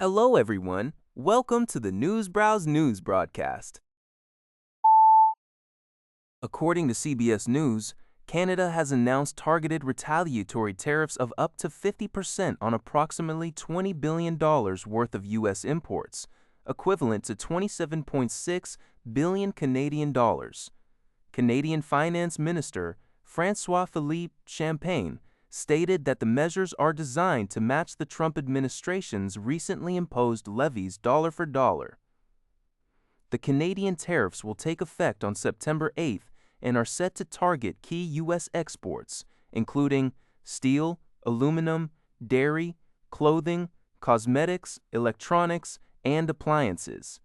Hello, everyone. Welcome to the Newsbrowse News broadcast. According to CBS News, Canada has announced targeted retaliatory tariffs of up to 50% on approximately $20 billion worth of U.S. imports, equivalent to 27.6 billion Canadian dollars. Canadian Finance Minister François-Philippe Champagne stated that the measures are designed to match the Trump administration's recently imposed levies dollar for dollar. The Canadian tariffs will take effect on September 8th and are set to target key U.S. exports, including steel, aluminum, dairy, clothing, cosmetics, electronics, and appliances.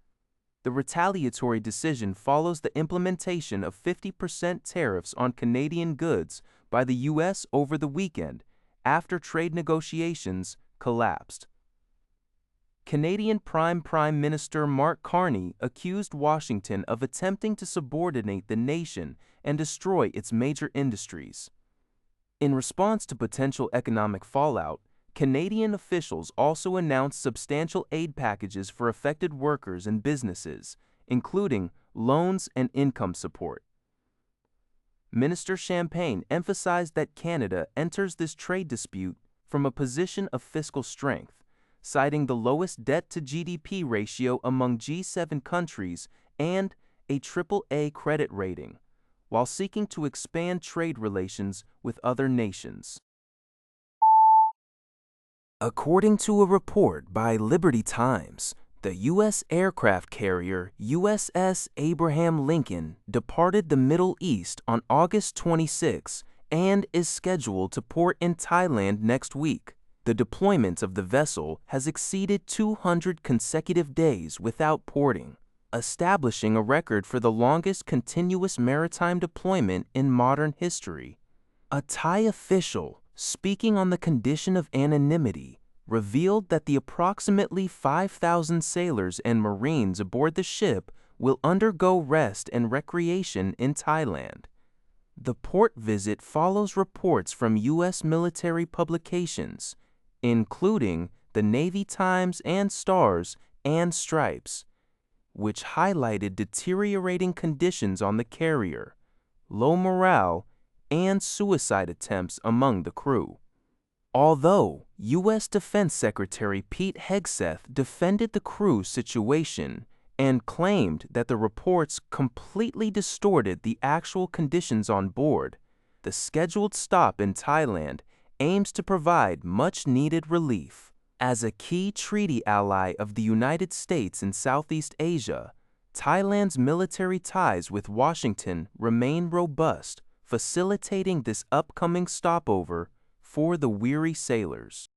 The retaliatory decision follows the implementation of 50% tariffs on Canadian goods by the U.S. over the weekend, after trade negotiations collapsed. Canadian Prime Minister Mark Carney accused Washington of attempting to subordinate the nation and destroy its major industries. In response to potential economic fallout, Canadian officials also announced substantial aid packages for affected workers and businesses, including loans and income support. Minister Champagne emphasized that Canada enters this trade dispute from a position of fiscal strength, citing the lowest debt-to-GDP ratio among G7 countries and a AAA credit rating, while seeking to expand trade relations with other nations. According to a report by Liberty Times, the U.S. aircraft carrier USS Abraham Lincoln departed the Middle East on August 26 and is scheduled to port in Thailand next week. The deployment of the vessel has exceeded 200 consecutive days without porting, establishing a record for the longest continuous maritime deployment in modern history. A Thai official, speaking on the condition of anonymity, revealed that the approximately 5,000 sailors and Marines aboard the ship will undergo rest and recreation in Thailand. The port visit follows reports from U.S. military publications, including the Navy Times and Stars and Stripes, which highlighted deteriorating conditions on the carrier, low morale, and suicide attempts among the crew. Although U.S. Defense Secretary Pete Hegseth defended the crew's situation and claimed that the reports completely distorted the actual conditions on board, the scheduled stop in Thailand aims to provide much-needed relief. As a key treaty ally of the United States in Southeast Asia, Thailand's military ties with Washington remain robust, facilitating this upcoming stopover for the weary sailors.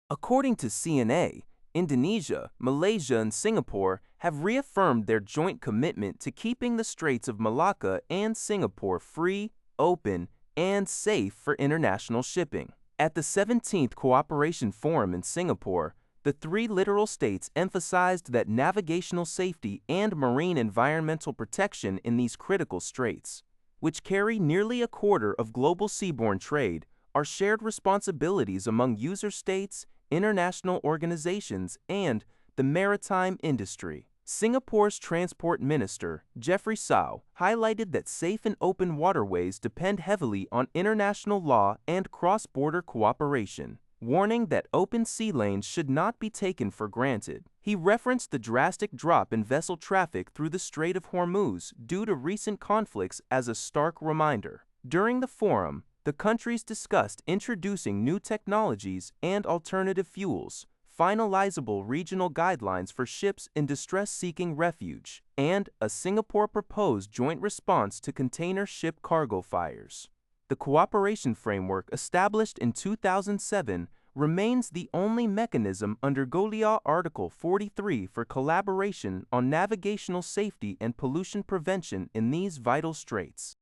According to CNA, Indonesia, Malaysia, and Singapore have reaffirmed their joint commitment to keeping the Straits of Malacca and Singapore free, open, and safe for international shipping. At the 17th Cooperation Forum in Singapore, the three littoral states emphasized that navigational safety and marine environmental protection in these critical straits, which carry nearly a quarter of global seaborne trade, are shared responsibilities among user states, international organizations, and the maritime industry. Singapore's Transport Minister, Jeffrey Sow, highlighted that safe and open waterways depend heavily on international law and cross-border cooperation, warning that open sea lanes should not be taken for granted. He referenced the drastic drop in vessel traffic through the Strait of Hormuz due to recent conflicts as a stark reminder. During the forum, the countries discussed introducing new technologies and alternative fuels, finalizable regional guidelines for ships in distress seeking refuge, and a Singapore proposed joint response to container ship cargo fires. The cooperation framework established in 2007 remains the only mechanism under GOLIA Article 43 for collaboration on navigational safety and pollution prevention in these vital straits.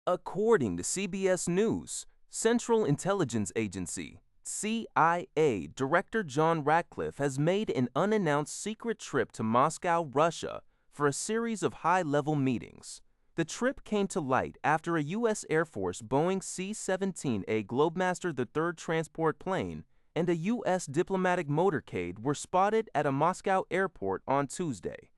According to CBS News, Central Intelligence Agency CIA Director John Ratcliffe has made an unannounced secret trip to Moscow, Russia, for a series of high-level meetings. The trip came to light after a U.S. Air Force Boeing C-17A Globemaster III transport plane and a U.S. diplomatic motorcade were spotted at a Moscow airport on Tuesday.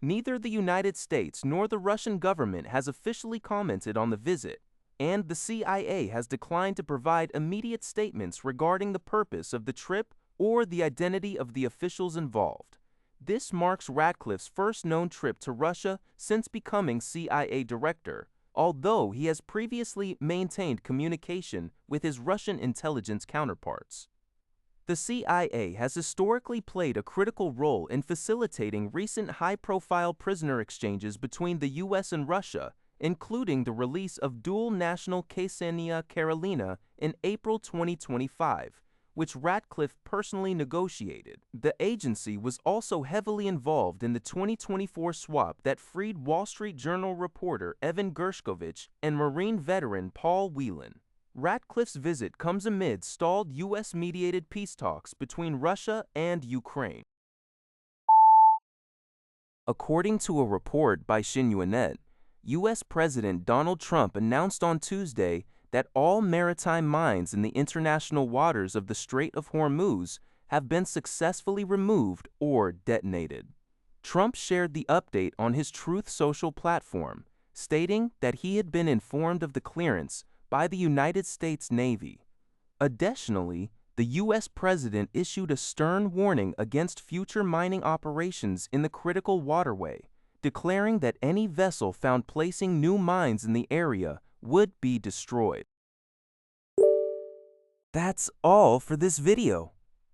Neither the United States nor the Russian government has officially commented on the visit, and the CIA has declined to provide immediate statements regarding the purpose of the trip or the identity of the officials involved. This marks Ratcliffe's first known trip to Russia since becoming CIA director, although he has previously maintained communication with his Russian intelligence counterparts. The CIA has historically played a critical role in facilitating recent high-profile prisoner exchanges between the U.S. and Russia, including the release of dual national Ksenia Karelina in April 2025, which Ratcliffe personally negotiated. The agency was also heavily involved in the 2024 swap that freed Wall Street Journal reporter Evan Gershkovich and Marine veteran Paul Whelan. Ratcliffe's visit comes amid stalled U.S.-mediated peace talks between Russia and Ukraine. According to a report by Xinhua, U.S. President Donald Trump announced on Tuesday that all maritime mines in the international waters of the Strait of Hormuz have been successfully removed or detonated. Trump shared the update on his Truth Social platform, stating that he had been informed of the clearance by the United States Navy. Additionally, the U.S. president issued a stern warning against future mining operations in the critical waterway, declaring that any vessel found placing new mines in the area would be destroyed. That's all for this video.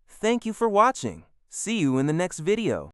Thank you for watching. See you in the next video.